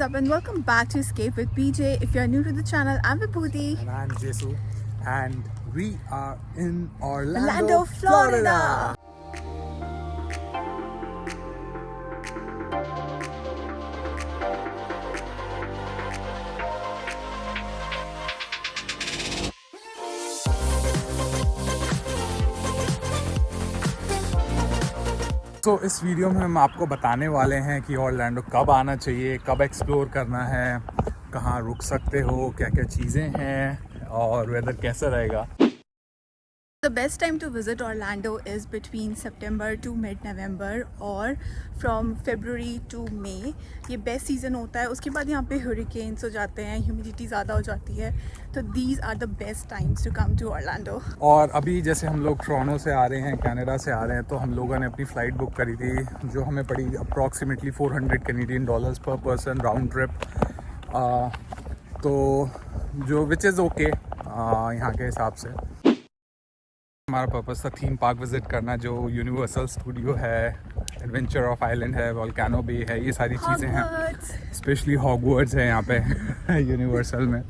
is up and welcome back to Escape with PJ. If you're new to the channel, I'm Vibhuti. And I'm Jesu. And we are in Orlando, Florida. तो इस video में हम आपको बताने वाले हैं कि ऑरलैंडो कब आना चाहिए, कब एक्सप्लोर करना है, कहाँ रुक सकते हो, क्या क्या चीज़ें हैं और वेदर कैसा रहेगा। The best time to visit Orlando is between September to mid-November और from February to May. ये बेस्ट सीज़न होता है। उसके बाद यहाँ पे hurricanes हो जाते हैं, ह्यूमिडिटी ज़्यादा हो जाती है, तो these are the best times to come to Orlando. और अभी जैसे हम लोग टोरंटो से आ रहे हैं, कनाडा से आ रहे हैं, तो हम लोगों ने अपनी फ़्लाइट बुक करी थी जो हमें पड़ी अप्रॉक्सीमेटली $400 पर पर्सन राउंड ट्रिप। तो जो विच इज़ ओके यहाँ के हिसाब से। हमारा पर्पस था थीम पार्क विज़िट करना, जो यूनिवर्सल स्टूडियो है, एडवेंचर ऑफ आइलैंड है, वोल्केनो बे है, ये सारी चीज़ें हैं। स्पेशली हॉगवर्ट्स है यहाँ पे यूनिवर्सल में।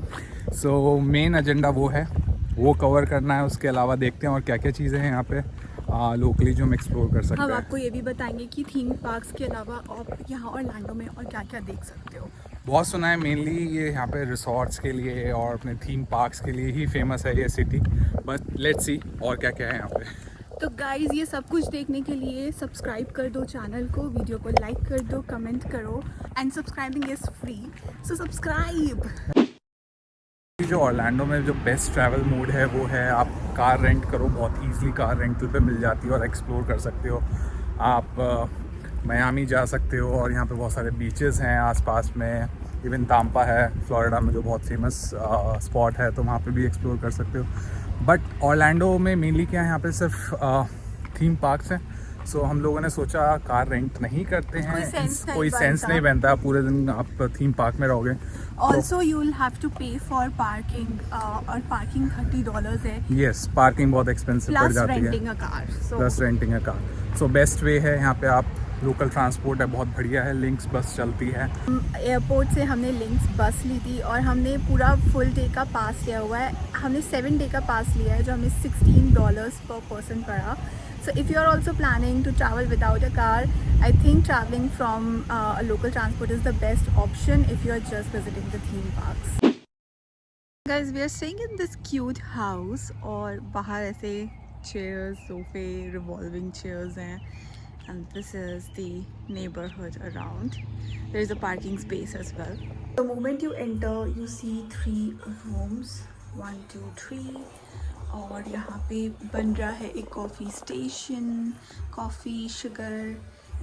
सो मेन एजेंडा वो है, वो कवर करना है। उसके अलावा देखते हैं और क्या क्या चीज़ें हैं यहाँ पे लोकली जो हम एक्सप्लोर कर सकते हैं। हम आपको ये भी बताएंगे कि थीम पार्क्स के अलावा आप यहाँ ऑरलैंडो में और क्या क्या देख सकते हो। बहुत सुना है मेनली ये यहाँ पे रिसोर्ट्स के लिए और अपने थीम पार्क्स के लिए ही फेमस है ये सिटी, बट लेट्स सी और क्या क्या है यहाँ पे। तो गाइज ये सब कुछ देखने के लिए सब्सक्राइब कर दो चैनल को, वीडियो को लाइक कर दो, कमेंट करो, and subscribing is free, so subscribe. जो ऑरलैंडो में जो बेस्ट ट्रैवल मोड है वो है आप कार रेंट करो। बहुत ईजिली कार रेंटल पे मिल जाती है और एक्सप्लोर कर सकते हो। आप मियामी जा सकते हो और यहाँ पे बहुत सारे बीचेस हैं आसपास में। इवन ताम्पा है फ्लोरिडा में जो बहुत फेमस स्पॉट है, तो वहाँ पे भी एक्सप्लोर कर सकते हो। बट ऑरलैंडो में मेनली क्या है, यहाँ पे सिर्फ थीम पार्क्स हैं। सो हम लोगों ने सोचा कार रेंट नहीं करते हैं, कोई सेंस नहीं बनता, पूरे दिन आप थीम पार्क में रहोगे। Also you will have to pay for parking, और पार्किंग $30 है। यस, पार्किंग बहुत एक्सपेंसिव पड़ जाती है, plus renting a car. So best way है यहाँ पे आप लोकल ट्रांसपोर्ट है, बहुत बढ़िया है, लिंक्स बस चलती है। एयरपोर्ट से हमने लिंक्स बस ली थी और हमने पूरा फुल डे का पास लिया हुआ है। हमने 7 डे का पास लिया है जो हमें $16 पर पर्सन पड़ा। So if you are also planning to travel without a car, I think traveling from a local transport is the best option if you are just visiting the theme parks. Guys, we are staying in this cute house और बाहर ऐसे chairs, sofa, revolving chairs हैं, and this is the neighborhood around. There is a parking space as well. The moment you enter, you see 3 rooms, 1, 2, 3. और यहाँ पे बन रहा है एक coffee station, coffee, sugar,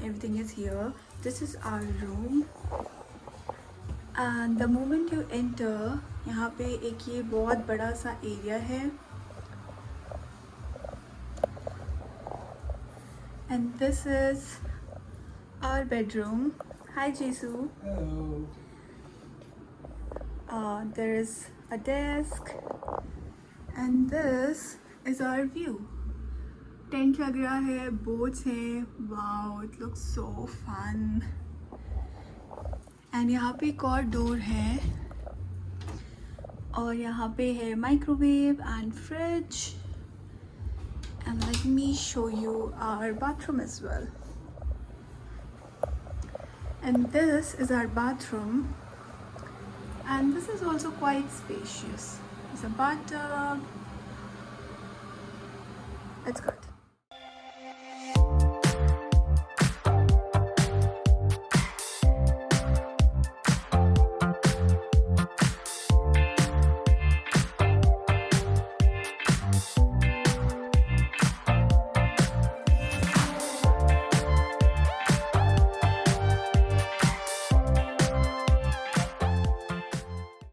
everything is here. This is our room and the moment you enter, यहाँ पे एक ये बहुत बड़ा सा एरिया है and this is our bedroom. Hi जेसू। There is a desk and this is our view. Tent लग रहा है, बोट्स हैं, wow, it looks so fun. and यहाँ पे एक और डोर है और यहाँ पे है microwave and fridge, and let me show you our bathroom as well. and this is our bathroom and this is also quite spacious. It's a bathtub. It's good.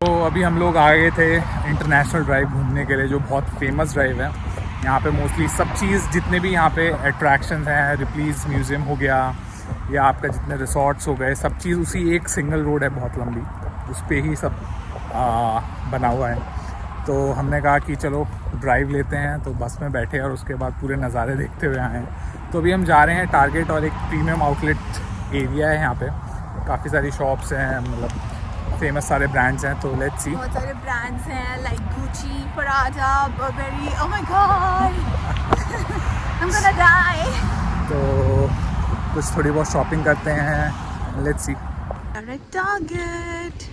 तो अभी हम लोग आ गए थे इंटरनेशनल ड्राइव घूमने के लिए, जो बहुत फेमस ड्राइव है। यहाँ पे मोस्टली सब चीज़, जितने भी यहाँ पे अट्रैक्शंस हैं, रिप्लीज म्यूज़ियम हो गया या आपका जितने रिसोर्ट्स हो गए, सब चीज़ उसी एक सिंगल रोड है बहुत लंबी, उस पे ही सब बना हुआ है। तो हमने कहा कि चलो ड्राइव लेते हैं, तो बस में बैठे और उसके बाद पूरे नज़ारे देखते हुए आए हैं। तो अभी हम जा रहे हैं टारगेट, और एक प्रीमियम आउटलेट एरिया है यहाँ पे, काफ़ी सारी शॉप्स हैं, मतलब फेमस सारे ब्रांड्स हैं, तो लेट्स सी। बहुत सारे ब्रांड्स हैं like Gucci, Prada, Burberry. Oh my god, I am gonna die. तो कुछ थोड़ी बहुत शॉपिंग करते हैं, let's see. Target.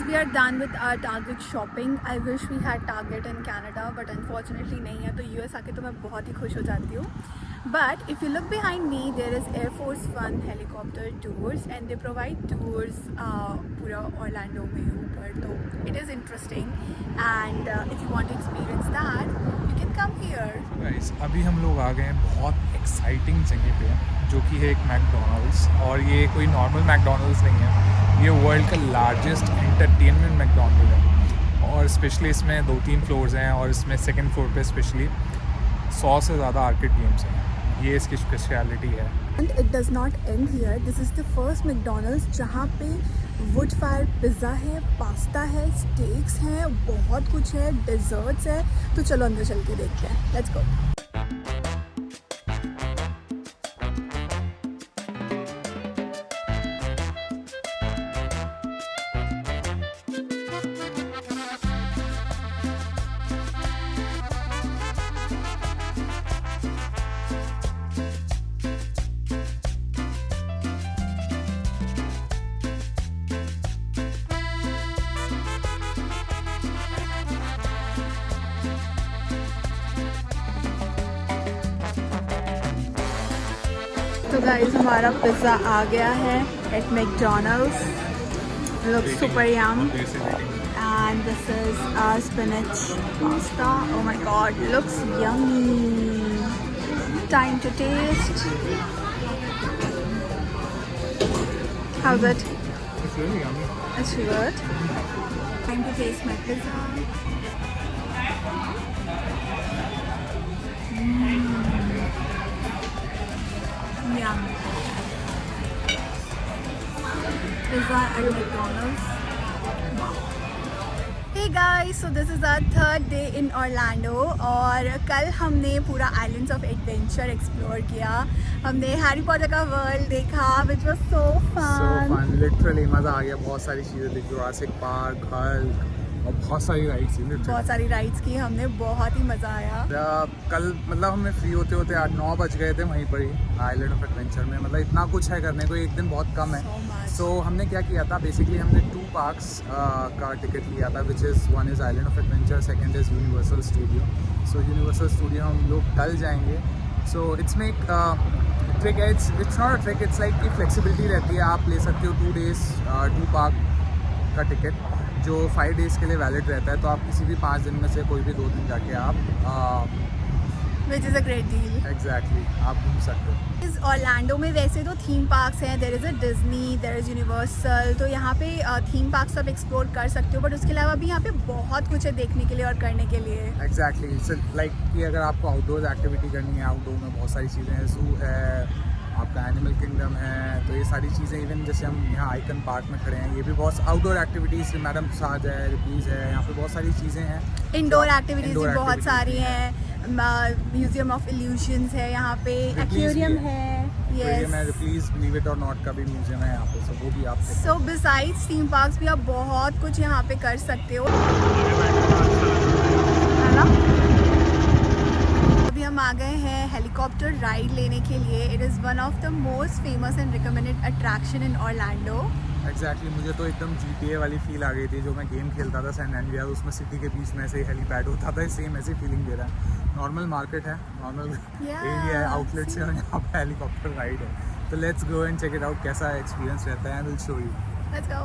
We are done with our Target shopping. I wish we had Target in Canada, but unfortunately नहीं है। तो US आके तो मैं बहुत ही खुश हो जाती हूँ। But if you look behind me, there is Air Force One helicopter tours, and they provide tours पूरा Orlando में ऊपर। तो it is interesting, and if you want to experience that, you can come here. Guys, अभी हम लोग आ गए हैं बहुत एक्साइटिंग जगह पे, जो कि है एक मैकडोनल्ड्स। और ये कोई नॉर्मल मैकडोनल्ड्स नहीं है, ये वर्ल्ड का लार्जेस्ट एंटरटेनमेंट मैकडोनल्ड है। और स्पेशली इसमें 2-3 फ्लोर्स हैं, और इसमें सेकंड फ्लोर पे स्पेशली 100 से ज़्यादा आर्केड गेम्स हैं। ये इसकी स्पेशलिटी है। And it does not end here. This is the first McDonald's जहाँ पे wood fire पिज़्ज़ा है, पास्ता है, स्टेक्स हैं, बहुत कुछ है, डेजर्ट्स है। तो चलो अंदर चल के देखते हैं। Let's go. तो गाइस, हमारा पिज़्ज़ा आ गया है at McDonald's. Looks super yum. And this is our spinach pasta. Oh my god, looks yummy. Time to taste. How's it? It's really yummy. It's good. Time to taste my pizza. Yum. Pizza at McDonald's. Wow. Hey guys, so this is our third day in Orlando और कल हमने पूरा Islands of Adventure explore किया। हमने Harry Potter का world देखा, which was so fun. Literally मज़ा आ गया। बहुत सारी चीज़ें देखी, जुरासिक पार्क, हल्क, और बहुत सारी राइड्स थी। बहुत सारी राइड्स की हमने, बहुत ही मज़ा आया। कल मतलब हमें फ्री होते होते 8-9 बज गए थे वहीं पर ही आइलैंड ऑफ एडवेंचर में। मतलब इतना कुछ है करने को, एक दिन बहुत कम है। सो हमने क्या किया था, बेसिकली हमने 2 पार्क्स का टिकट लिया था, which is one is island of adventure, second is universal studio. So universal studio हम लोग कल जाएंगे। सो इट्स में एक ट्रिक है, it's not a trick, it's like कि फ्लेक्सिबिलिटी रहती है। आप ले सकते हो 2 डेज़ 2 पार्क का टिकट, जो 5 डेज़ के लिए वैलिड रहता है। तो आप किसी भी 5 दिन में से कोई भी 2 दिन जाके आप Which is a great deal. Exactly, आप घूम सकते हो। इस ऑरलैंडो में वैसे तो थीम पार्क्स हैं, there is a Disney, there is Universal. तो यहाँ पे थीम पार्क्स आप एक्सप्लोर कर सकते हो, बट उसके अलावा भी यहाँ पे बहुत कुछ है देखने के लिए और करने के लिए। Exactly, so like कि अगर आपको आउटडोर एक्टिविटी करनी है, आउटडोर में बहुत सारी चीज़ें हैं, ज़ू है, आपका एनिमल किंगडम है, तो ये सारी चीज़ें, इवन जैसे हम यहाँ आइकन पार्क में खड़े हैं, ये भी बहुत आउटडोर एक्टिविटीज़, मैडम तुसाद है, रिप्लीज़ है, यहाँ पे बहुत सारी चीज़ें हैं। इंडोर एक्टिविटीज़ भी बहुत सारी हैं। म्यूजियम ऑफ इल्यूशंस है यहाँ पे, एक्वेरियम है, एक्वेरियम है, रिप्लीज़ बिलीव इट और नॉट का भी म्यूजियम है यहाँ पे। सो वो भी आप सो बिसाइड्स थीम पार्क्स भी आप बहुत कुछ यहाँ पे कर सकते हो, है ना। अभी हम आ गए हैं हेलीकॉप्टर राइड लेने के लिए। It is one of the most famous and recommended attraction in Orlando. Exactly, मुझे तो एकदम GTA वाली फील आ गई थी। जो मैं गेम खेलता था सैन एंड्रियास, उसमें सिटी के बीच में से हेलीपैड होता था, सेम ऐसी फीलिंग दे रहा है। नॉर्मल मार्केट है, नॉर्मल एरिया है, आउटलेट्स है, और यहाँ पे हेलीकॉप्टर राइड है। तो let's go and check it out, कैसा एक्सपीरियंस रहता है, will show you. Let's go.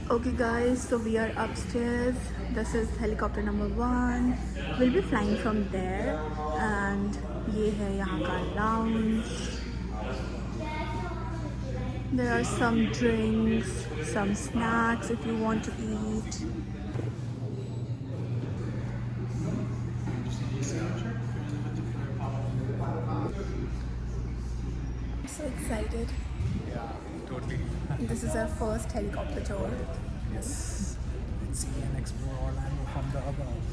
Okay guys, so we are upstairs. This is helicopter number 1. We'll be flying from there, and ये है यहाँ का lounge. There are some drinks, some snacks if you want to eat. I'm so excited. Yeah, me too. This is our first helicopter tour. Yes. Let's see and explore Orlando from the above.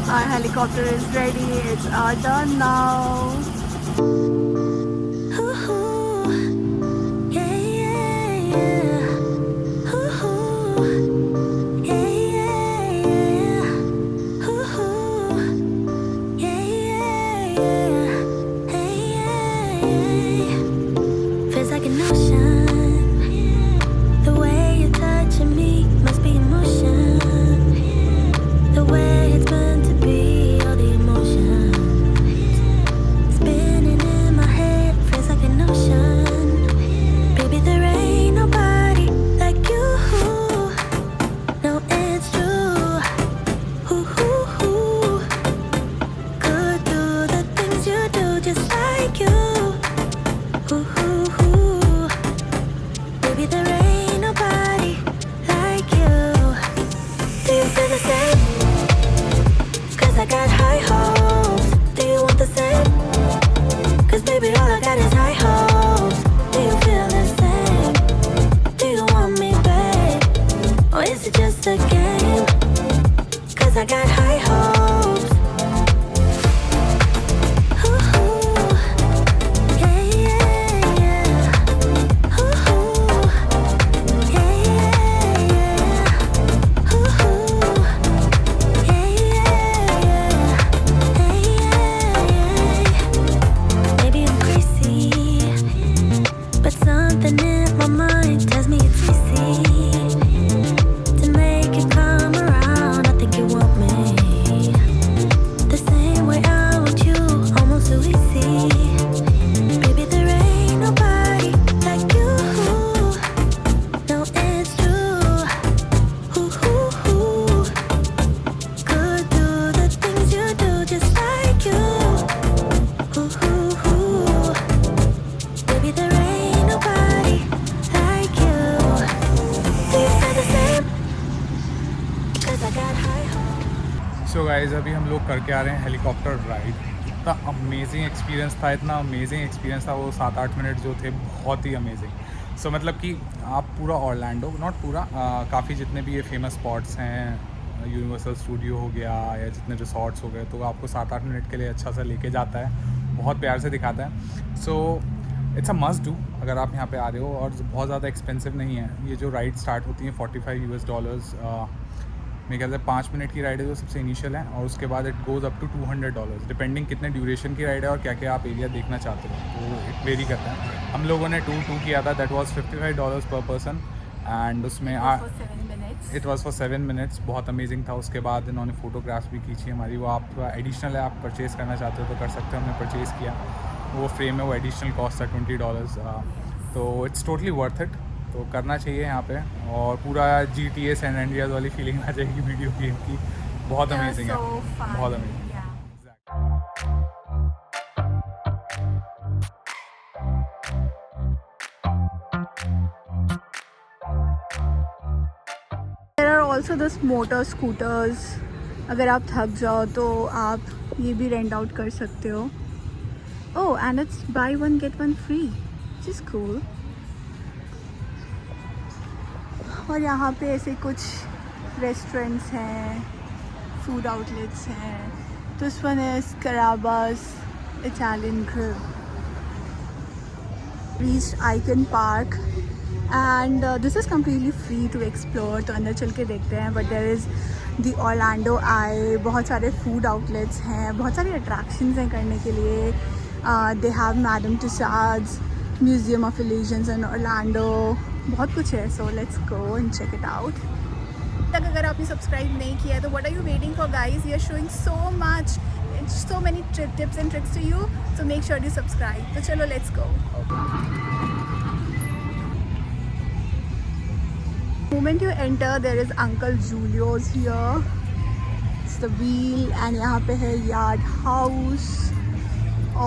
Our helicopter is ready. It's our turn now. Feels like an ocean. The way you're touching me must be emotion. The way it's meant to be, all the emotion spinning in my head. Feels like an ocean. Baby, there ain't nobody like you. No, it's true. Could do the things you do just like you. Baby, there ain't nobody like you. Do you feel the same? 'Cause I got high hopes. Do you want the same? 'Cause baby, all I got is high hopes. Do you feel the same? Do you want me, babe? Or is it just a game? 'Cause I got high hopes. Maybe I'm crazy, but something in my mind tells me it's easy to make it come around. I think you want me the same way I want you, almost so easy. Baby, there ain't nobody like you. No, it's true. Could do the things you do just like you. Baby, there ain't nobody like you. Do you feel the same? 'Cause I got high hopes. So guys अभी हम लोग करके आ रहे हैं helicopter ride. इतना amazing experience था, इतना amazing experience था. वो 7-8 मिनट जो थे बहुत ही अमेजिंग. सो मतलब कि आप पूरा ऑरलैंडो, नॉट पूरा, काफ़ी जितने भी ये फेमस स्पॉट्स हैं, यूनिवर्सल स्टूडियो हो गया या जितने रिसॉर्ट्स हो गए, तो आपको 7-8 मिनट के लिए अच्छा सा लेके जाता है, बहुत प्यार से दिखाता है. So it's a must do अगर आप यहाँ पे आ रहे हो. और बहुत ज़्यादा एक्सपेंसिव नहीं है. ये जो राइड स्टार्ट होती हैं $45 मेरे ख्याल से 5 मिनट की राइड है जो सबसे इनिशियल है, और उसके बाद it goes up to $200 depending कितने ड्यूरेशन की राइड है और क्या क्या आप एरिया देखना चाहते हो, तो इट वेरी करता है. हम लोगों ने 2 किया था, दैट वाज $55 पर पर्सन, एंड उसमें For 7 minutes. It was for 7 minutes. बहुत अमेजिंग था. उसके बाद इन्होंने फ़ोटोग्राफ्स भी खींची हमारी. वो आप एडिशनल है, आप परचेज़ करना चाहते हो तो कर सकते हो. हमने परचेज़ किया, वो फ्रेम है, वो एडिशनल कॉस्ट था $20. तो इट्स टोटली वर्थ इट. तो करना चाहिए यहाँ पे. और पूरा GTA सैन एंड्रियास वाली फीलिंग आ जाएगी वीडियो गेम की. बहुत Yeah, अमेजिंग है, so fun. बहुत amazing. Yeah. There are also this motor scooters. अगर आप थक जाओ तो आप ये भी रेंट आउट कर सकते हो. Oh, and it's buy one get one free, which is cool. और यहाँ पे ऐसे कुछ रेस्टोरेंट्स हैं, फूड आउटलेट्स हैं. This one is Carrabba's Italian Grill. Reached Icon Park and this is completely free to explore. तो अंदर चल के देखते हैं. But there is the Orlando Eye. बहुत सारे फूड आउटलेट्स हैं, बहुत सारी अट्रैक्शंस हैं करने के लिए. They have Madame Tussauds, Museum of Illusions in Orlando. बहुत कुछ है. So let's go and check it out. तक अगर आपने सब्सक्राइब नहीं किया है तो what are you waiting for, guys? We are showing so much, so many tips and tricks to you. So make sure you subscribe. तो चलो let's go. The moment you enter, there is Uncle Julio's here. It's the wheel and यहाँ पे है Yard House.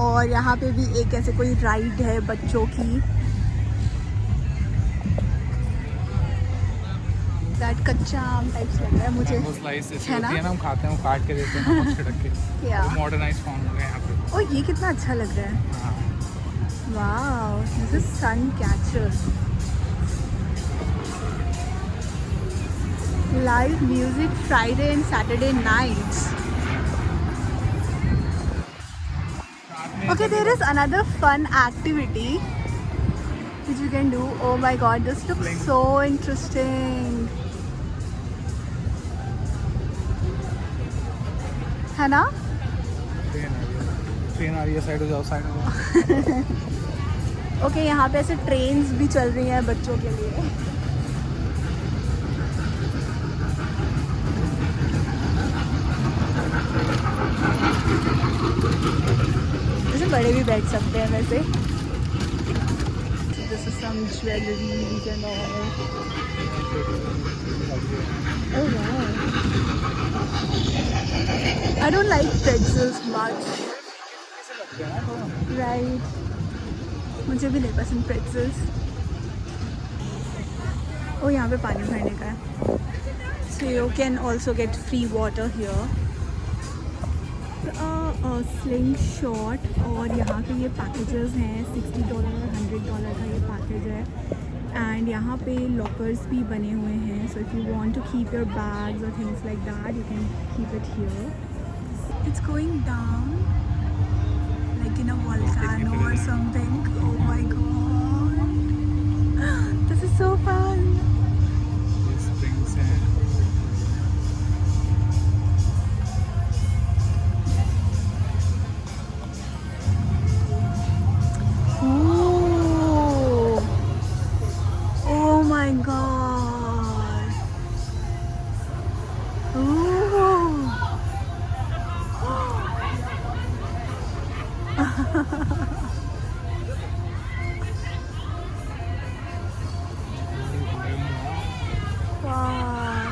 और यहाँ पे भी एक ऐसे कोई राइड है बच्चों की. दैट कच्चा आम टाइप्स लग रहा है मुझे. मैंगो स्लाइस जैसी है होती ना? है ना, हम खाते हैं, वो काट के देते हैं नमक छिड़क के. या वो मॉडर्नाइज फॉर्म हो गया यहाँ पे. ओ ये कितना अच्छा लग रहा है. हाँ. Wow, this is sun catcher. Live music Friday and Saturday nights. Okay, there is another fun activity which you can do. Oh my god, this looks Fling. so interesting. है ना? ट्रेन आ रही है, साइड हो जाओ, side हो जाओ. Okay, यहाँ पे ऐसे ट्रेन्स भी चल रही हैं बच्चों के लिए. जैसे बड़े भी बैठ सकते हैं वैसे. This is some jewelry and all. Oh wow. I don't like pretzels much. Right. मुझे भी नहीं पसंद pretzels. ओ यहाँ पे पानी भरने का है. So you can also get free water here. Sling shot. और यहाँ पे ये पैकेजेस हैं $60 और $100 का ये पैकेज है. एंड यहाँ पे लॉकर्स भी बने हुए हैं. So if you want to keep your bags or things like that, you can keep it here. It's going down like in a volcano or something. Oh my god, this is so fun. Springs हैं. Oh my god. Ooh. Wow.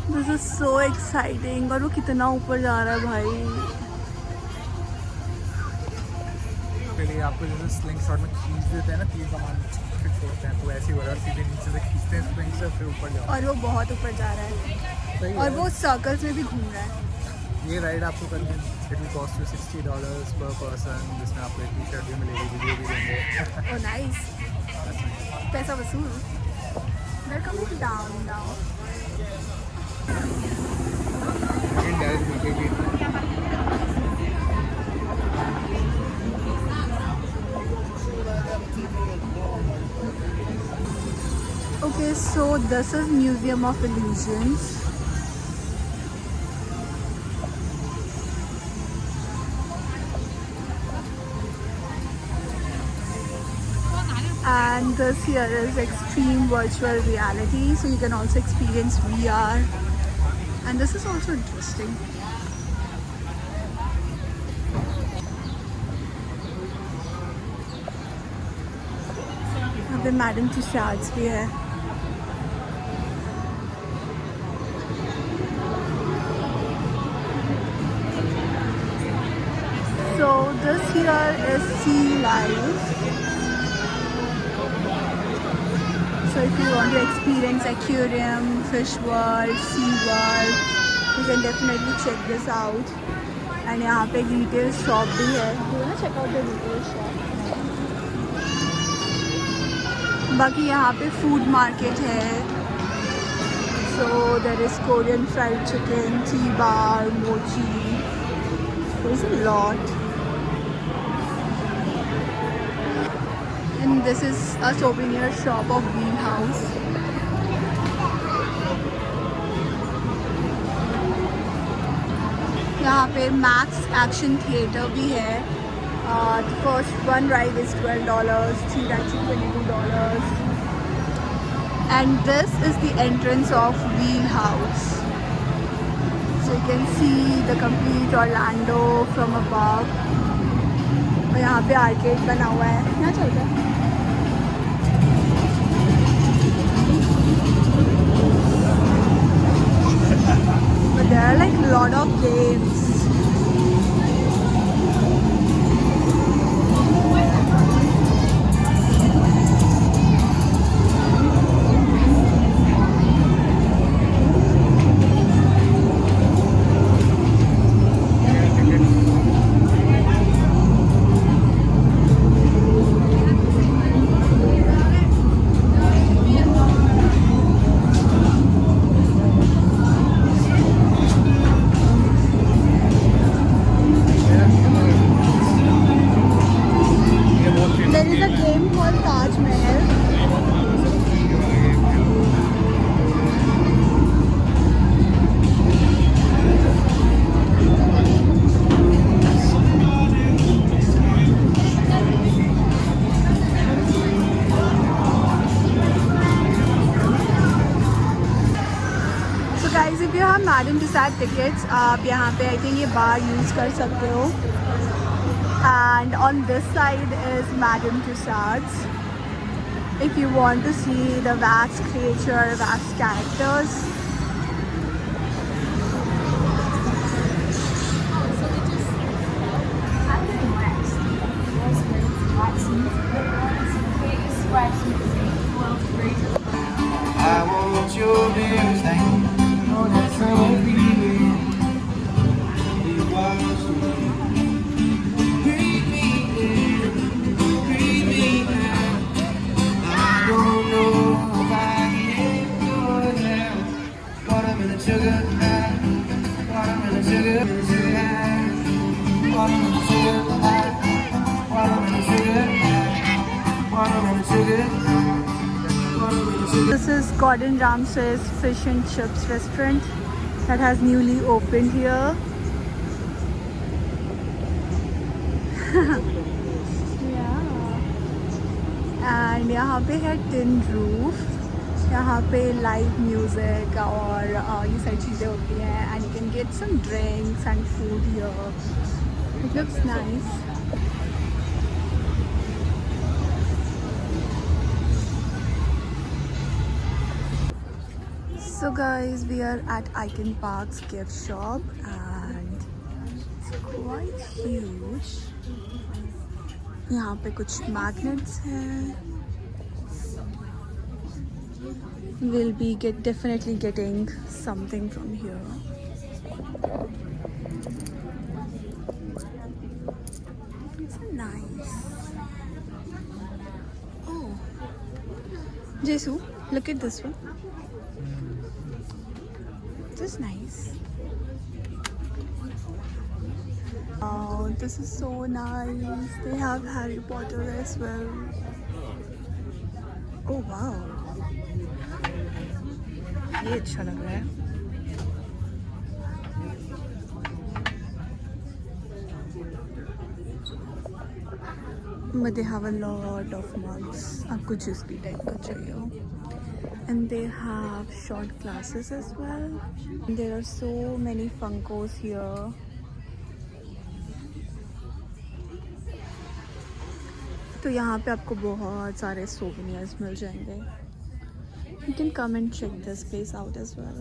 This is so exciting. और वो कितना ऊपर जा रहा है भाई. पहले आपको जैसे स्लिंग शॉट में खींच देते हैं ना, तीर कमान फिर छोड़ते हैं, तो ऐसे ही हो रहा है. सीधे नीचे से खींचते हैं स्लिंग से, फिर ऊपर जाओ. और वो बहुत ऊपर जा रहा है. सही और है. वो सर्कल्स में भी घूम रहा है. ये राइड आपको करनी है. इट विल कॉस्ट यू $60 पर पर्सन, जिसमें आपको एक टी शर्ट भी मिलेगी, वीडियो भी देंगे. Oh nice. पैसा वसूल. They're coming down now. India is big. Okay, so this is Museum of Illusions. And this here is extreme virtual reality, so you can also experience VR. And this is also interesting. यहाँ पे madam Tushar's भी है. So this here is sea life. So if you want to experience aquarium, fish world, sea world, you can definitely check this out. And यहाँ पे retail shop भी है. You wanna check out the retail shop? बाकी यहाँ पे food market है. So there is Korean fried chicken, tea bar, mochi. There's a lot. And this is a souvenir shop of Wheel House. यहाँ पे Max Action Theatre भी है. The first one ride is $12, 3 rides is $22. And this is the entrance of Wheel House. So you can see the complete Orlando from above. और यहाँ पे arcade बना हुआ है. यहाँ चलते हैं. But there are like a lot of games. Guys if you have Madame Tussauds tickets आप यहाँ पे आई थिंक ये बार यूज़ कर सकते हो. And on this side is Madame Tussauds. If you want to see the wax creature, wax characters. I want your everything. Oh, that's so weird. You watch me. Breathe me in, breathe me out. I don't know if I can go now. Watermelon sugar high, watermelon sugar high, watermelon sugar high, watermelon sugar high, watermelon sugar high. This is Gordon Ramsay's Fish and Chips restaurant that has newly opened here. Yeah. And यहाँ पे है Tin Roof. यहाँ पे live music और ये सारी चीज़ें होती हैं. And you can get some drinks and food here. It looks nice. So guys, we are at Icon Park's gift shop and it's quite huge. यहाँ पे कुछ magnets हैं. We'll be definitely getting something from here. It's nice. Oh, Jesu, look at this one. This is nice. Oh, this is so nice. They have Harry Potter as well. Oh wow. ये अच्छा लग रहा है. But they have a lot of mugs. आपको जिस भी type का चाहिए हो. And they have short glasses as well. There are so many Funkos here. तो यहाँ पे आपको बहुत सारे souvenirs मिल जाएंगे. You can come and check this place out as well.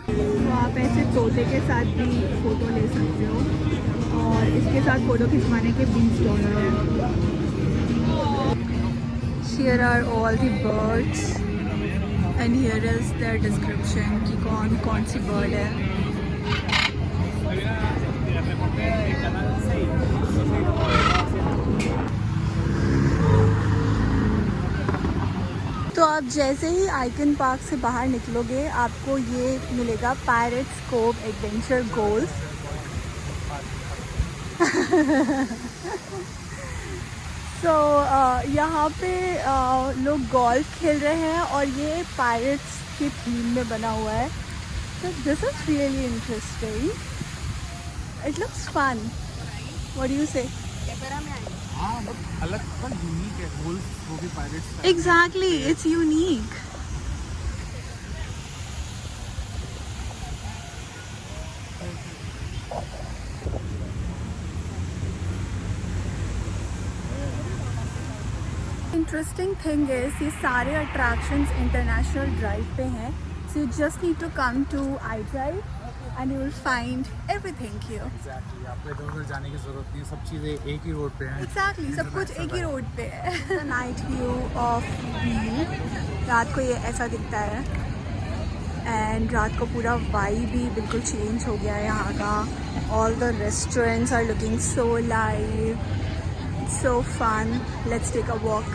तो आप ऐसे तोते के साथ भी फ़ोटो ले सकते हो और इसके साथ फ़ोटो खिंचवाने के $20 हैं. Here are all the birds and here is their description कि कौन सी bird है. तो आप जैसे ही आइकन पार्क से बाहर निकलोगे आपको ये मिलेगा पायरेट्स कोव एडवेंचर गोल्फ. तो यहाँ पे लोग गोल्फ खेल रहे हैं और ये पायरेट्स की थीम में बना हुआ है. तो this is really interesting. It looks fun. What do you say? हाँ, अलग पर यूनिक है गोल्फ, वो भी pirates. Exactly, it's unique. Interesting thing is ये सारे अट्रैक्शंस इंटरनेशनल ड्राइव पे हैं. So you just need to come to I drive and you will find everything here. Exactly. आपको इधर-उधर जाने की ज़रूरत नहीं है, सब चीज़ें एक ही रोड पे हैं. Exactly, सब कुछ एक ही रोड पे है. The night view of Wheel. रात को ये ऐसा दिखता है and रात को पूरा वाइब भी बिल्कुल चेंज हो गया है यहाँ का. All the restaurants are looking so live. It's so fun. Let's take a walk.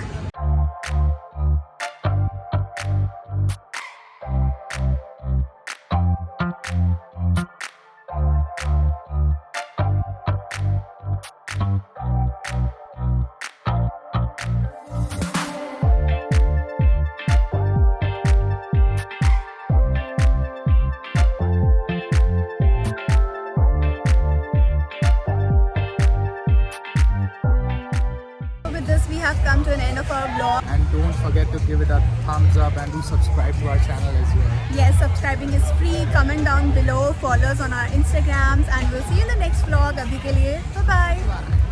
with this, we have come to an end of our vlog. And don't forget to give it a thumbs up and do subscribe to our channel as well. Yes, subscribing is free. Comment down below, follow us on our Instagrams, and we'll see you in the next vlog. Abhi ke liye, bye bye.